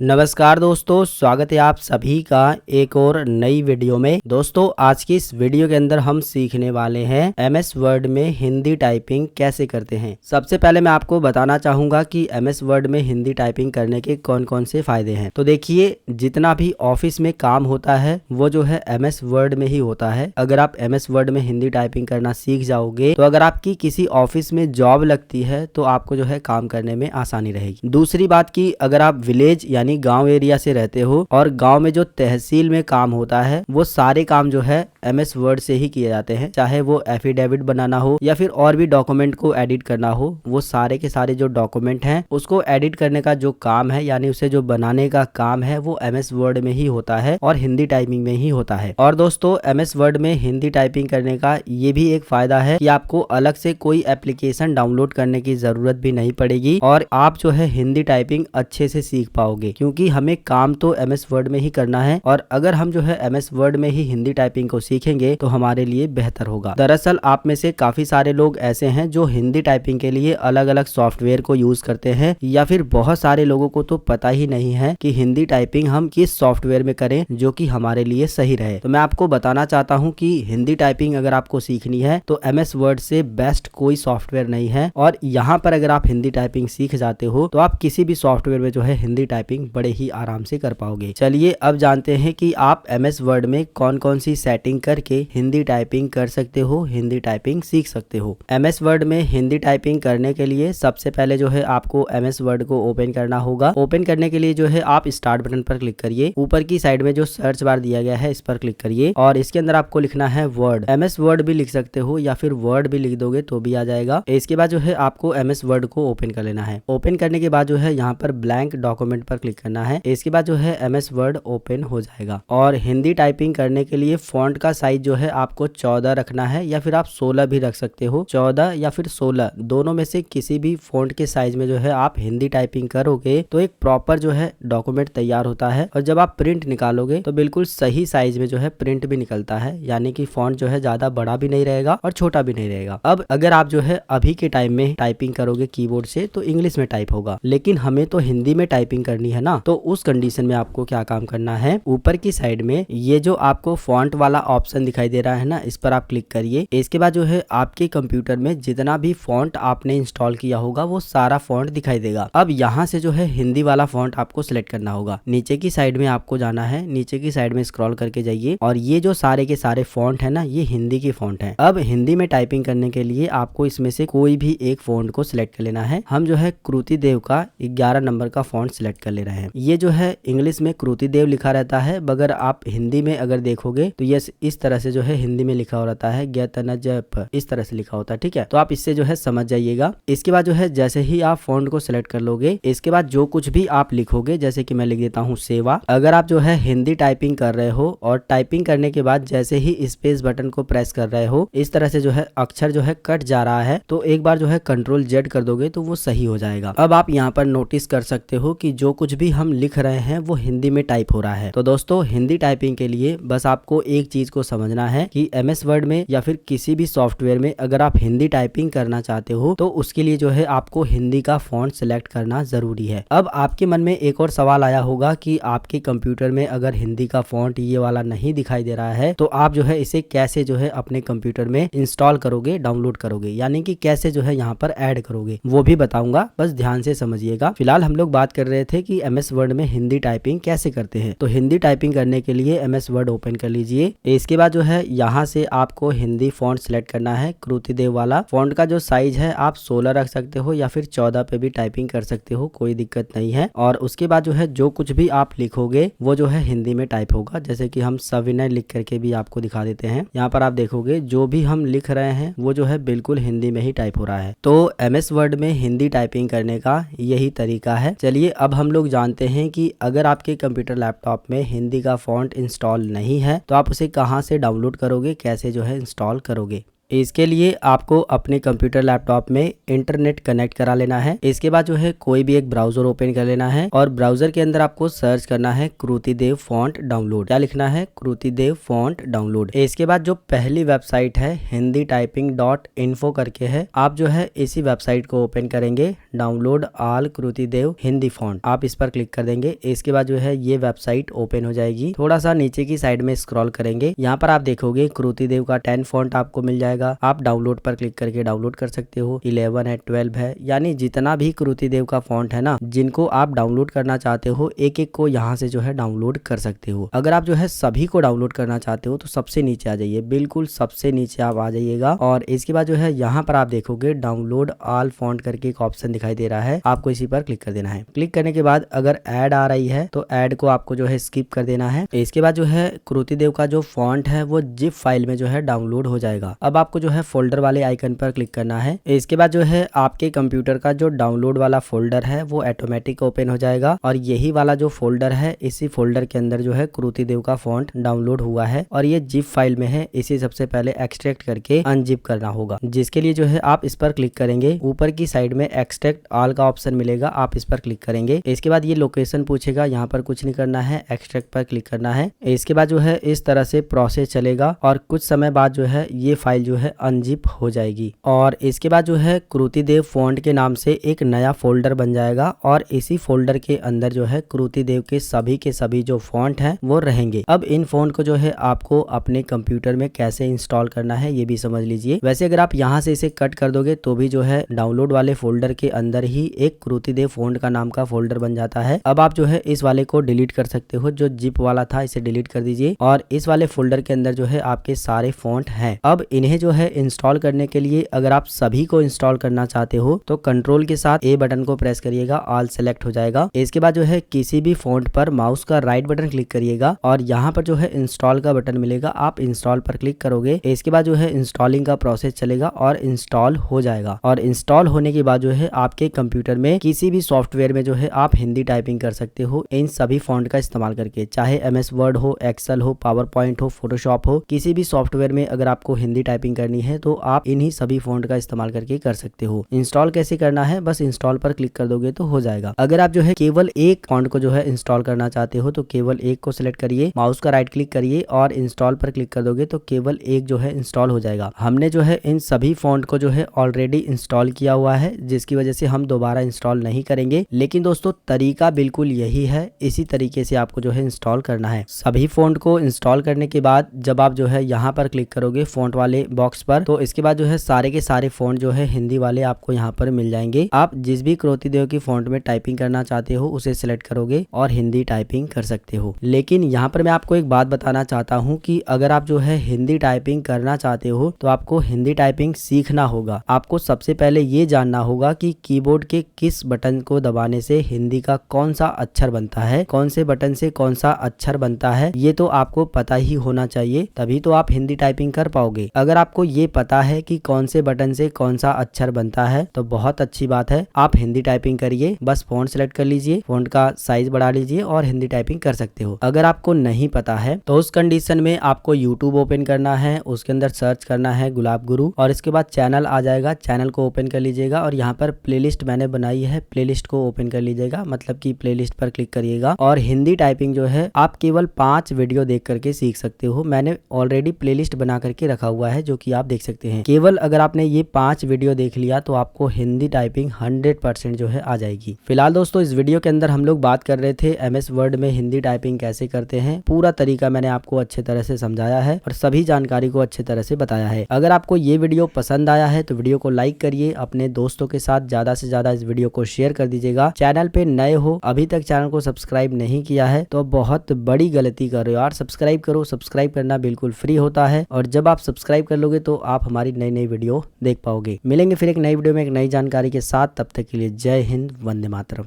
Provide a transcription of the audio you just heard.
नमस्कार दोस्तों, स्वागत है आप सभी का एक और नई वीडियो में। दोस्तों आज की इस वीडियो के अंदर हम सीखने वाले हैं एमएस वर्ड में हिंदी टाइपिंग कैसे करते हैं। सबसे पहले मैं आपको बताना चाहूंगा कि एमएस वर्ड में हिंदी टाइपिंग करने के कौन कौन से फायदे हैं। तो देखिए, जितना भी ऑफिस में काम होता है वो जो है एमएस वर्ड में ही होता है। अगर आप एमएस वर्ड में हिंदी टाइपिंग करना सीख जाओगे तो अगर आपकी किसी ऑफिस में जॉब लगती है तो आपको जो है काम करने में आसानी रहेगी। दूसरी बात की, अगर आप विलेज यानी गांव एरिया से रहते हो और गांव में जो तहसील में काम होता है वो सारे काम जो है एमएस वर्ड से ही किए जाते हैं। चाहे वो एफिडेविट बनाना हो या फिर और भी डॉक्यूमेंट को एडिट करना हो, वो सारे के सारे जो डॉक्यूमेंट हैं उसको एडिट करने का जो काम है यानी उसे जो बनाने का काम है वो एमएस वर्ड में ही होता है और हिंदी टाइपिंग में ही होता है। और दोस्तों एमएस वर्ड में हिंदी टाइपिंग करने का ये भी एक फायदा है कि आपको अलग से कोई एप्लीकेशन डाउनलोड करने की जरूरत भी नहीं पड़ेगी और आप जो है हिंदी टाइपिंग अच्छे से सीख पाओगे, क्योंकि हमें काम तो एमएस वर्ड में ही करना है। और अगर हम जो है एमएस वर्ड में ही हिंदी टाइपिंग को सीखेंगे तो हमारे लिए बेहतर होगा। दरअसल आप में से काफी सारे लोग ऐसे हैं जो हिंदी टाइपिंग के लिए अलग अलग सॉफ्टवेयर को यूज करते हैं, या फिर बहुत सारे लोगों को तो पता ही नहीं है कि हिंदी टाइपिंग हम किस सॉफ्टवेयर में करें जो कि हमारे लिए सही रहे। तो मैं आपको बताना चाहता हूँ कि हिंदी टाइपिंग अगर आपको सीखनी है तो एमएस वर्ड से बेस्ट कोई सॉफ्टवेयर नहीं है। और यहाँ पर अगर आप हिंदी टाइपिंग सीख जाते हो तो आप किसी भी सॉफ्टवेयर में जो है हिंदी टाइपिंग बड़े ही आराम से कर पाओगे। चलिए अब जानते हैं कि आप एमएस वर्ड में कौन कौन सी सेटिंग करके हिंदी टाइपिंग कर सकते हो, हिंदी टाइपिंग सीख सकते हो। एमएस वर्ड में हिंदी टाइपिंग करने के लिए सबसे पहले जो है आपको एमएस वर्ड को ओपन करना होगा। ओपन करने के लिए जो है आप स्टार्ट बटन पर क्लिक करिए। ऊपर की साइड में जो सर्च बार दिया गया है इस पर क्लिक करिए और इसके अंदर आपको लिखना है वर्ड। एमएस वर्ड भी लिख सकते हो या फिर वर्ड भी लिख दोगे तो भी आ जाएगा। इसके बाद जो है आपको एमएस वर्ड को ओपन कर लेना है। ओपन करने के बाद जो है यहाँ पर ब्लैंक डॉक्यूमेंट पर क्लिक करना है। इसके बाद जो है एमएस वर्ड ओपन हो जाएगा। और हिंदी टाइपिंग करने के लिए फॉन्ट का साइज जो है आपको 14 रखना है या फिर आप 16 भी रख सकते हो। 14 या फिर 16 दोनों में से किसी भी फॉन्ट के साइज में जो है आप हिंदी टाइपिंग करोगे तो एक प्रॉपर जो है डॉक्यूमेंट तैयार होता है। और जब आप प्रिंट निकालोगे तो बिल्कुल सही साइज में जो है प्रिंट भी निकलता है, यानी कि फॉन्ट जो है ज्यादा बड़ा भी नहीं रहेगा और छोटा भी नहीं रहेगा। अब अगर आप जो है अभी के टाइम में टाइपिंग करोगे कीबोर्ड से तो इंग्लिश में टाइप होगा, लेकिन हमें तो हिंदी में टाइपिंग करनी है ना। तो उस कंडीशन में आपको क्या काम करना है, ऊपर की साइड में ये जो आपको फॉन्ट वाला ऑप्शन दिखाई दे रहा है ना, इस पर आप क्लिक करिए। इसके बाद जो है आपके कंप्यूटर में जितना भी फॉन्ट आपने इंस्टॉल किया होगा वो सारा फॉन्ट दिखाई देगा। अब यहाँ से जो है हिंदी वाला फॉन्ट आपको सिलेक्ट करना होगा। नीचे की साइड में आपको जाना है, नीचे की साइड में स्क्रॉल करके जाइए और ये जो सारे के सारे फॉन्ट है ना, ये हिंदी की फॉन्ट है। अब हिंदी में टाइपिंग करने के लिए आपको इसमें से कोई भी एक फॉन्ट को सिलेक्ट कर लेना है। हम जो है कृति देव का 11 नंबर का फॉन्ट सिलेक्ट कर ले रहे हैं। ये जो है इंग्लिश में कृति देव लिखा रहता है, मगर आप हिंदी में अगर देखोगे तो ये इस तरह से जो है हिंदी में लिखा हो रहता है, ज्ञतनजप इस तरह से लिखा होता है। ठीक है, तो आप इससे जो है समझ जाइएगा। इसके बाद जो है जैसे ही आप फॉन्ट को सिलेक्ट कर लोगे, इसके बाद जो कुछ भी आप लिखोगे, जैसे कि मैं लिख देता हूँ सेवा। अगर आप जो है हिंदी टाइपिंग कर रहे हो और टाइपिंग करने के बाद जैसे ही स्पेस बटन को प्रेस कर रहे हो, इस तरह से जो है अक्षर जो है कट जा रहा है, तो एक बार जो है कंट्रोल जेड कर दोगे तो वो सही हो जाएगा। अब आप यहाँ पर नोटिस कर सकते हो कि जो कुछ भी हम लिख रहे हैं वो हिंदी में टाइप हो रहा है। तो दोस्तों हिंदी टाइपिंग के लिए बस आपको एक चीज को समझना है कि एमएस वर्ड में या फिर किसी भी सॉफ्टवेयर में अगर आप हिंदी टाइपिंग करना चाहते हो तो उसके लिए जो है आपको हिंदी का फॉन्ट सिलेक्ट करना जरूरी है। अब आपके मन में एक और सवाल आया होगा कि आपके कंप्यूटर में अगर हिंदी का फॉन्ट ये वाला नहीं दिखाई दे रहा है तो आप जो है इसे कैसे जो है अपने कंप्यूटर में इंस्टॉल करोगे, डाउनलोड करोगे, यानी कि कैसे जो है यहाँ पर ऐड करोगे, वो भी बताऊंगा, बस ध्यान से समझिएगा। फिलहाल हम लोग बात कर रहे थे कि एमएस वर्ड में हिंदी टाइपिंग कैसे करते हैं। तो हिंदी टाइपिंग करने के लिए एमएस वर्ड ओपन कर लीजिए। इसके बाद जो है यहाँ से आपको हिंदी फॉन्ट सिलेक्ट करना है, कृति देव वाला। फॉन्ट का जो साइज है आप 16 रख सकते हो या फिर 14 पे भी टाइपिंग कर सकते हो, कोई दिक्कत नहीं है। और उसके बाद जो है जो कुछ भी आप लिखोगे वो जो है हिंदी में टाइप होगा। जैसे कि हम सविनय लिख करके भी आपको दिखा देते हैं। यहाँ पर आप देखोगे जो भी हम लिख रहे हैं वो जो है बिल्कुल हिंदी में ही टाइप हो रहा है। तो एमएस वर्ड में हिंदी टाइपिंग करने का यही तरीका है। चलिए अब हम लोग जानते हैं कि अगर आपके कंप्यूटर लैपटॉप में हिंदी का फॉन्ट इंस्टॉल नहीं है तो आप उसे कहाँ से डाउनलोड करोगे, कैसे जो है इंस्टॉल करोगे। इसके लिए आपको अपने कंप्यूटर लैपटॉप में इंटरनेट कनेक्ट करा लेना है। इसके बाद जो है कोई भी एक ब्राउजर ओपन कर लेना है और ब्राउजर के अंदर आपको सर्च करना है कृतिदेव फॉन्ट डाउनलोड। क्या लिखना है? Kruti Dev font download. इसके बाद जो पहली वेबसाइट है hindityping.info करके है, आप जो है इसी वेबसाइट को ओपन करेंगे। Download all Kruti Dev Hindi font, आप इस पर क्लिक कर देंगे। इसके बाद जो है ये वेबसाइट ओपन हो जाएगी। थोड़ा सा नीचे की साइड में स्क्रॉल करेंगे, यहाँ पर आप देखोगे कृतिदेव का 10 फॉन्ट आपको मिल जाएगा। आप डाउनलोड पर क्लिक करके डाउनलोड कर सकते हो। 11 है, 12 है, यानी जितना भी कृतिदेव का फॉन्ट है ना, जिनको आप डाउनलोड करना चाहते हो एक एक को यहाँ से जो है डाउनलोड कर सकते हो। अगर आप जो है सभी को डाउनलोड करना चाहते हो तो सबसे नीचे आ जाइए, बिल्कुल सबसे नीचे आप आ जाइएगा और इसके बाद जो है यहाँ पर आप देखोगे डाउनलोड ऑल फॉन्ट करके एक ऑप्शन दिखाई दे रहा है, आपको इसी पर क्लिक कर देना है। क्लिक करने के बाद अगर ऐड आ रही है तो ऐड को आपको जो है स्किप कर देना है। इसके बाद जो है कृतिदेव का जो फॉन्ट है वो जिप फाइल में जो है डाउनलोड हो जाएगा। अब आपको जो है फोल्डर वाले आइकन पर क्लिक करना है। इसके बाद जो है आपके कंप्यूटर का जो डाउनलोड वाला फोल्डर है वो ऑटोमेटिक ओपन हो जाएगा और यही वाला जो फोल्डर है, इसी फोल्डर के अंदर जो है कृतिदेव का फॉन्ट डाउनलोड हुआ है और ये जिप फाइल में है। इसे सबसे पहले एक्सट्रैक्ट करके अनजिप करना होगा, जिसके लिए जो है आप इस पर क्लिक करेंगे। ऊपर की साइड में एक्सट्रैक्ट ऑल का ऑप्शन मिलेगा, आप इस पर क्लिक करेंगे। इसके बाद ये लोकेशन पूछेगा, यहाँ पर कुछ नहीं करना है, एक्सट्रैक्ट पर क्लिक करना है। इसके बाद जो है इस तरह से प्रोसेस चलेगा और कुछ समय बाद जो है ये फाइल जो है अनजिप हो जाएगी और इसके बाद जो है कृतिदेव फॉन्ट के नाम से एक नया फोल्डर बन जाएगा और इसी फोल्डर के अंदर जो है कृतिदेव के सभी जो फॉन्ट हैं वो रहेंगे। अब इन फॉन्ट को जो है आपको अपने कंप्यूटर में कैसे इंस्टॉल करना है ये भी समझ लीजिए। वैसे अगर आप यहाँ से इसे कट कर दोगे तो भी जो है डाउनलोड वाले फोल्डर के अंदर ही एक कृतिदेव फॉन्ट का नाम का फोल्डर बन जाता है। अब आप जो है इस वाले को डिलीट कर सकते हो, जो जिप वाला था इसे डिलीट कर दीजिए और इस वाले फोल्डर के अंदर जो है आपके सारे फॉन्ट हैं। अब इन्हें जो है इंस्टॉल करने के लिए अगर आप सभी को इंस्टॉल करना चाहते हो तो कंट्रोल के साथ ए बटन को प्रेस करिएगा, ऑल सेलेक्ट हो जाएगा। इसके बाद जो है किसी भी फॉन्ट पर माउस का राइट बटन क्लिक करिएगा और यहाँ पर जो है इंस्टॉल का बटन मिलेगा, आप इंस्टॉल पर क्लिक करोगे। इसके बाद जो है इंस्टॉलिंग का प्रोसेस चलेगा और इंस्टॉल हो जाएगा और इंस्टॉल होने के बाद जो है आपके कंप्यूटर में किसी भी सॉफ्टवेयर में जो है आप हिंदी टाइपिंग कर सकते हो इन सभी फॉन्ट का इस्तेमाल करके, चाहे MS वर्ड हो, एक्सेल हो, पावर पॉइंट हो, फोटोशॉप हो, किसी भी सॉफ्टवेयर में अगर आपको हिंदी टाइपिंग करनी है तो आप इन्हीं सभी फॉन्ट का इस्तेमाल करके कर सकते हो। इंस्टॉल कैसे करना है, बस इंस्टॉल पर क्लिक कर दोगे तो हो जाएगा। अगर आप जो है केवल एक फॉन्ट को जो है इंस्टॉल करना चाहते हो तो केवल एक को सिलेक्ट करिए, माउस का राइट क्लिक करिए और इंस्टॉल पर क्लिक कर दोगे तो केवल एक जो है इंस्टॉल हो जाएगा। हमने जो है इन सभी फॉन्ट को जो है ऑलरेडी इंस्टॉल किया हुआ है, जिसकी वजह से हम दोबारा इंस्टॉल नहीं करेंगे। लेकिन दोस्तों तरीका बिल्कुल यही है, इसी तरीके से आपको जो है इंस्टॉल करना है। सभी फॉन्ट को इंस्टॉल करने के बाद जब आप जो है यहाँ पर क्लिक करोगे फॉन्ट वाले बॉक्स पर, तो इसके बाद जो है सारे के सारे फॉन्ट जो है हिंदी वाले आपको यहाँ पर मिल जाएंगे। आप जिस भी कृतिदेव की फॉन्ट में टाइपिंग करना चाहते हो उसे सिलेक्ट करोगे और हिंदी टाइपिंग कर सकते हो। लेकिन यहाँ पर मैं आपको एक बात बताना चाहता हूँ कि अगर आप जो है हिंदी टाइपिंग करना चाहते हो तो आपको हिंदी टाइपिंग सीखना होगा। आपको सबसे पहले ये जानना होगा कि कीबोर्ड के किस बटन को दबाने से हिंदी का कौन सा अक्षर बनता है, कौन से बटन से कौन सा अक्षर बनता है, ये तो आपको पता ही होना चाहिए, तभी तो आप हिंदी टाइपिंग कर पाओगे। अगर आपको ये पता है कि कौन से बटन से कौन सा अक्षर बनता है तो बहुत अच्छी बात है, आप हिंदी टाइपिंग करिए। बस फॉन्ट सेलेक्ट कर लीजिए, फॉन्ट का साइज बढ़ा लीजिए और हिंदी टाइपिंग कर सकते हो। अगर आपको नहीं पता है तो उस कंडीशन में आपको यूट्यूब ओपन करना है, उसके अंदर सर्च करना है गुलाब गुरु और इसके बाद चैनल आ जाएगा, चैनल को ओपन कर लीजिएगा और यहाँ पर प्लेलिस्ट मैंने बनाई है, प्लेलिस्ट को ओपन कर लीजिएगा, मतलब कि प्लेलिस्ट पर क्लिक करिएगा और हिंदी टाइपिंग जो है आप केवल 5 वीडियो देख करके सीख सकते हो। मैंने ऑलरेडी प्लेलिस्ट बना करके रखा हुआ है जो कि आप देख सकते हैं। केवल अगर आपने ये 5 वीडियो देख लिया तो आपको हिंदी टाइपिंग 100% जो है आ जाएगी। फिलहाल दोस्तों इस वीडियो के अंदर हम लोग बात कर रहे थे MS वर्ड में हिंदी टाइपिंग कैसे करते हैं। पूरा तरीका मैंने आपको अच्छे तरह से समझाया है और सभी जानकारी को अच्छे तरह से बताया है। अगर आपको ये वीडियो पसंद आया है तो वीडियो को लाइक करिए, अपने दोस्तों के साथ ज्यादा से ज्यादा इस वीडियो को शेयर कर दीजिएगा। चैनल पे नए हो, अभी तक चैनल को सब्सक्राइब नहीं किया है तो बहुत बड़ी गलती कर रहे हो यार, सब्सक्राइब करो। सब्सक्राइब करना बिल्कुल फ्री होता है और जब आप सब्सक्राइब कर लोगे तो आप हमारी नई नई वीडियो देख पाओगे। मिलेंगे फिर एक नई वीडियो में एक नई जानकारी के साथ, तब तक के लिए जय हिंद, वंदे मातरम।